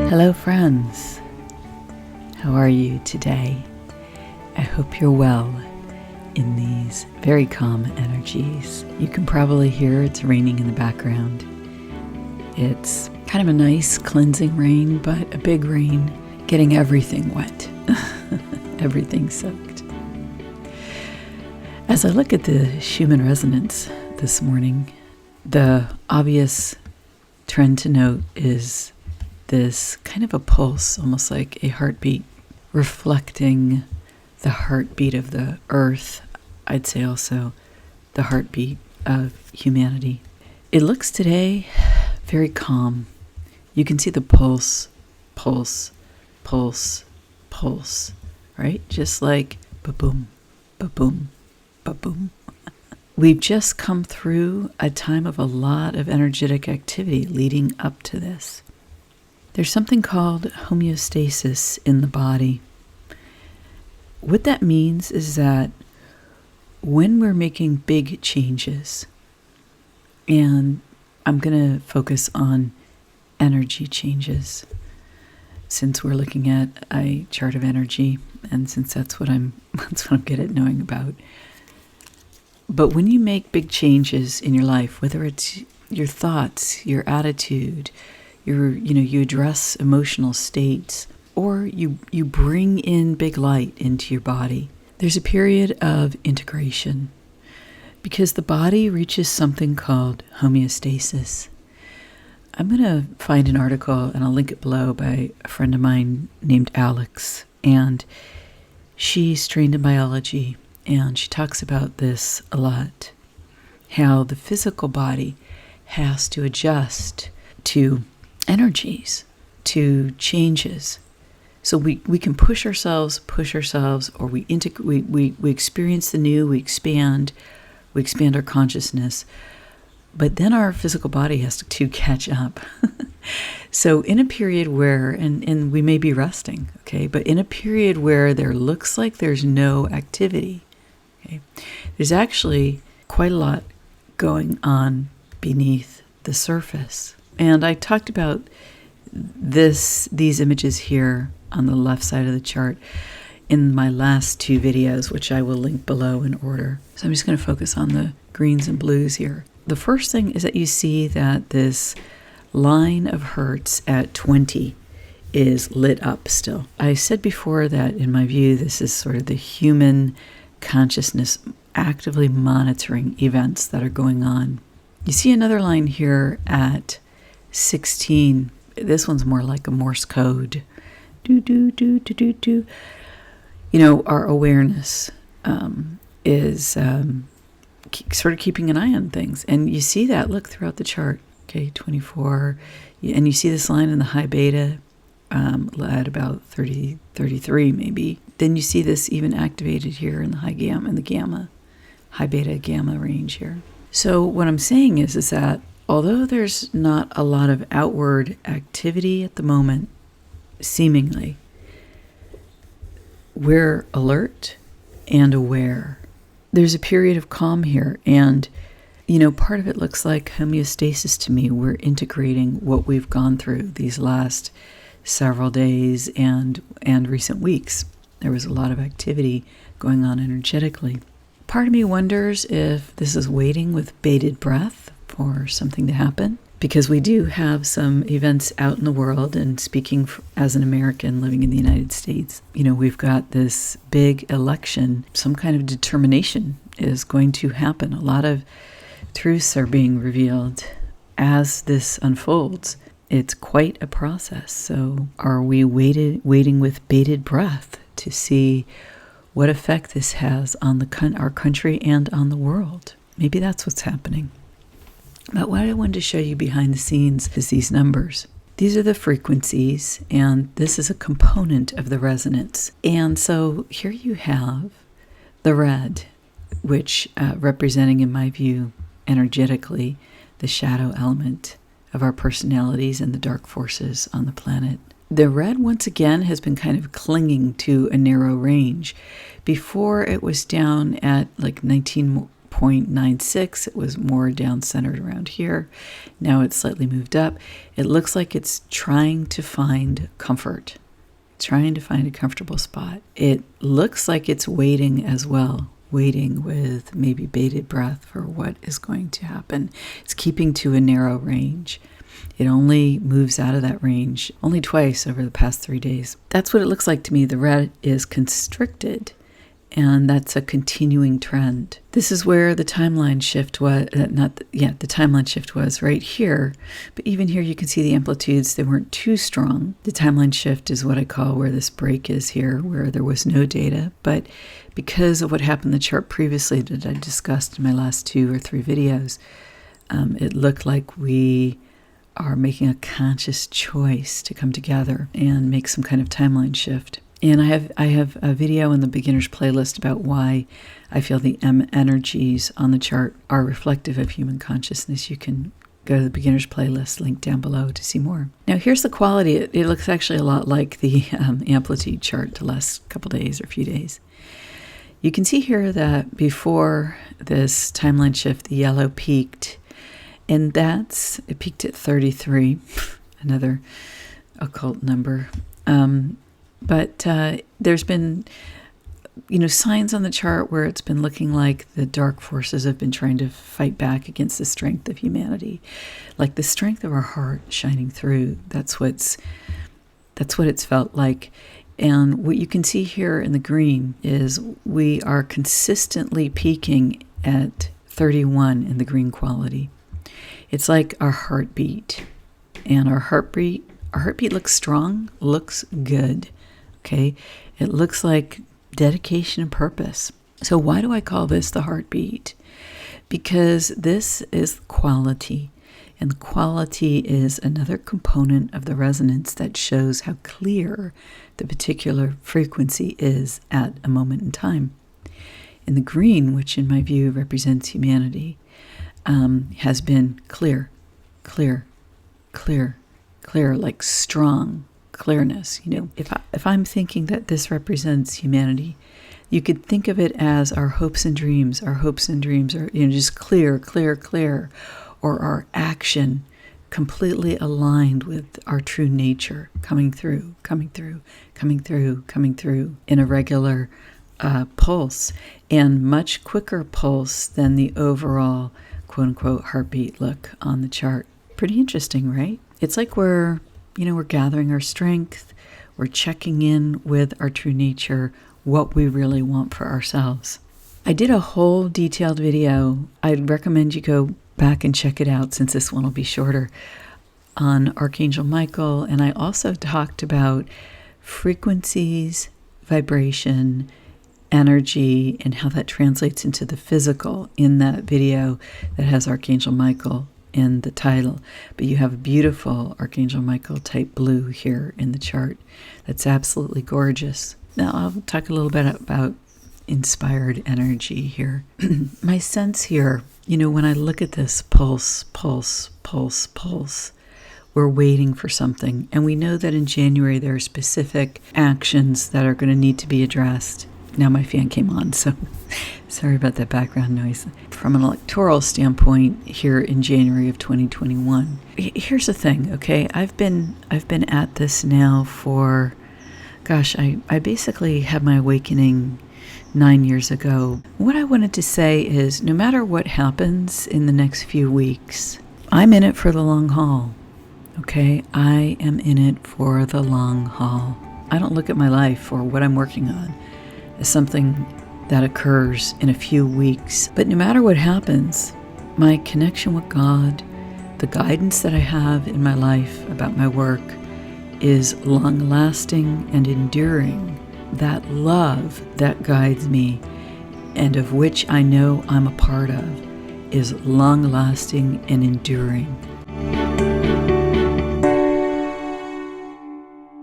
Hello friends, how are you today? I hope you're well in these very calm energies. You can probably hear it's raining in the background. It's kind of a nice cleansing rain, but a big rain, getting everything wet, everything soaked. As I look at the Schumann resonance this morning, the obvious trend to note is this kind of a pulse, almost like a heartbeat, reflecting the heartbeat of the earth. I'd say also the heartbeat of humanity. It looks today very calm. You can see the pulse, pulse, pulse, pulse, right? Just like ba-boom, ba-boom, ba-boom. We've just come through a time of a lot of energetic activity leading up to this. There's something called homeostasis in the body. What that means is that when we're making big changes, and I'm going to focus on energy changes, since we're looking at a chart of energy, and since that's what I'm good at knowing about. But when you make big changes in your life, whether it's your thoughts, your attitude, you address emotional states, or you bring in big light into your body, there's a period of integration because the body reaches something called homeostasis. I'm going to find an article, and I'll link it below, by a friend of mine named Alex, and she's trained in biology, and she talks about this a lot, how the physical body has to adjust to energies, to changes. So we can push ourselves, or we experience the new, we expand our consciousness, but then our physical body has to catch up. So in a period where, and we may be resting, okay, but in a period where there looks like there's no activity, okay, there's actually quite a lot going on beneath the surface. And I talked about these images here on the left side of the chart in my last two videos, which I will link below in order. So I'm just going to focus on the greens and blues here. The first thing is that you see that this line of hertz at 20 is lit up still. I said before that in my view, this is sort of the human consciousness actively monitoring events that are going on. You see another line here at 16. This one's more like a Morse code. Do, do, do, do, do, do. Our awareness is sort of keeping an eye on things. And you see that, look, throughout the chart. Okay, 24. And you see this line in the high beta at about 30, 33 maybe. Then you see this even activated here in the high gamma, high beta gamma range here. So what I'm saying is that although there's not a lot of outward activity at the moment, seemingly, we're alert and aware. There's a period of calm here, and part of it looks like homeostasis to me. We're integrating what we've gone through these last several days and recent weeks. There was a lot of activity going on energetically. Part of me wonders if this is waiting with bated breath for something to happen, because we do have some events out in the world, and speaking as an American living in the United States, we've got this big election. Some kind of determination is going to happen. A lot of truths are being revealed as this unfolds. It's quite a process. So are we waiting with bated breath to see what effect this has on our country and on the world? Maybe that's what's happening. But what I wanted to show you behind the scenes is these numbers. These are the frequencies, and this is a component of the resonance. And so here you have the red, which representing, in my view, energetically, the shadow element of our personalities and the dark forces on the planet. The red, once again, has been kind of clinging to a narrow range. Before, it was down at like 19 0.96. It was more down centered around here. Now it's slightly moved up. It looks like it's trying to find comfort, trying to find a comfortable spot. It looks like it's waiting as well, waiting with maybe bated breath for what is going to happen. It's keeping to a narrow range. It only moves out of that range only twice over the past 3 days. That's what it looks like to me. The red is constricted, and that's a continuing trend. This is where the timeline shift was, the timeline shift was right here. But even here you can see the amplitudes, they weren't too strong. The timeline shift is what I call where this break is here, where there was no data. But because of what happened in the chart previously that I discussed in my last 2 or 3 videos, it looked like we are making a conscious choice to come together and make some kind of timeline shift. And I have a video in the beginner's playlist about why I feel the M energies on the chart are reflective of human consciousness. You can go to the beginner's playlist, link down below to see more. Now here's the quality. It looks actually a lot like the amplitude chart the last couple days or few days. You can see here that before this timeline shift, the yellow peaked, and it peaked at 33, another occult number. But there's been, signs on the chart where it's been looking like the dark forces have been trying to fight back against the strength of humanity, like the strength of our heart shining through. That's what it's felt like. And what you can see here in the green is we are consistently peaking at 31 in the green quality. It's like our heartbeat, and our heartbeat looks strong, looks good. Okay, it looks like dedication and purpose. So why do I call this the heartbeat? Because this is quality, and quality is another component of the resonance that shows how clear the particular frequency is at a moment in time. And the green, which in my view represents humanity, has been clear, like strong clearness. If I'm thinking that this represents humanity, you could think of it as our hopes and dreams. Our hopes and dreams are just clear, or our action completely aligned with our true nature, coming through in a regular pulse, and much quicker pulse than the overall quote-unquote heartbeat look on the chart. Pretty interesting, right? It's like we're gathering our strength, we're checking in with our true nature, what we really want for ourselves. I did a whole detailed video. I'd recommend you go back and check it out, since this one will be shorter, on Archangel Michael. And I also talked about frequencies, vibration, energy, and how that translates into the physical in that video that has Archangel Michael in the title. But you have a beautiful Archangel Michael type blue here in the chart that's absolutely gorgeous. Now I'll talk a little bit about inspired energy here. My sense here, when I look at this pulse, we're waiting for something. And we know that in January there are specific actions that are going to need to be addressed. Now my fan came on, so sorry about that background noise. From an electoral standpoint, here in January of 2021, here's the thing, okay? I've been at this now for, I basically had my awakening 9 years ago. What I wanted to say is, no matter what happens in the next few weeks, I'm in it for the long haul, okay? I am in it for the long haul. I don't look at my life or what I'm working on as something that occurs in a few weeks. But no matter what happens, my connection with God, the guidance that I have in my life about my work, is long-lasting and enduring. That love that guides me, and of which I know I'm a part of, is long-lasting and enduring.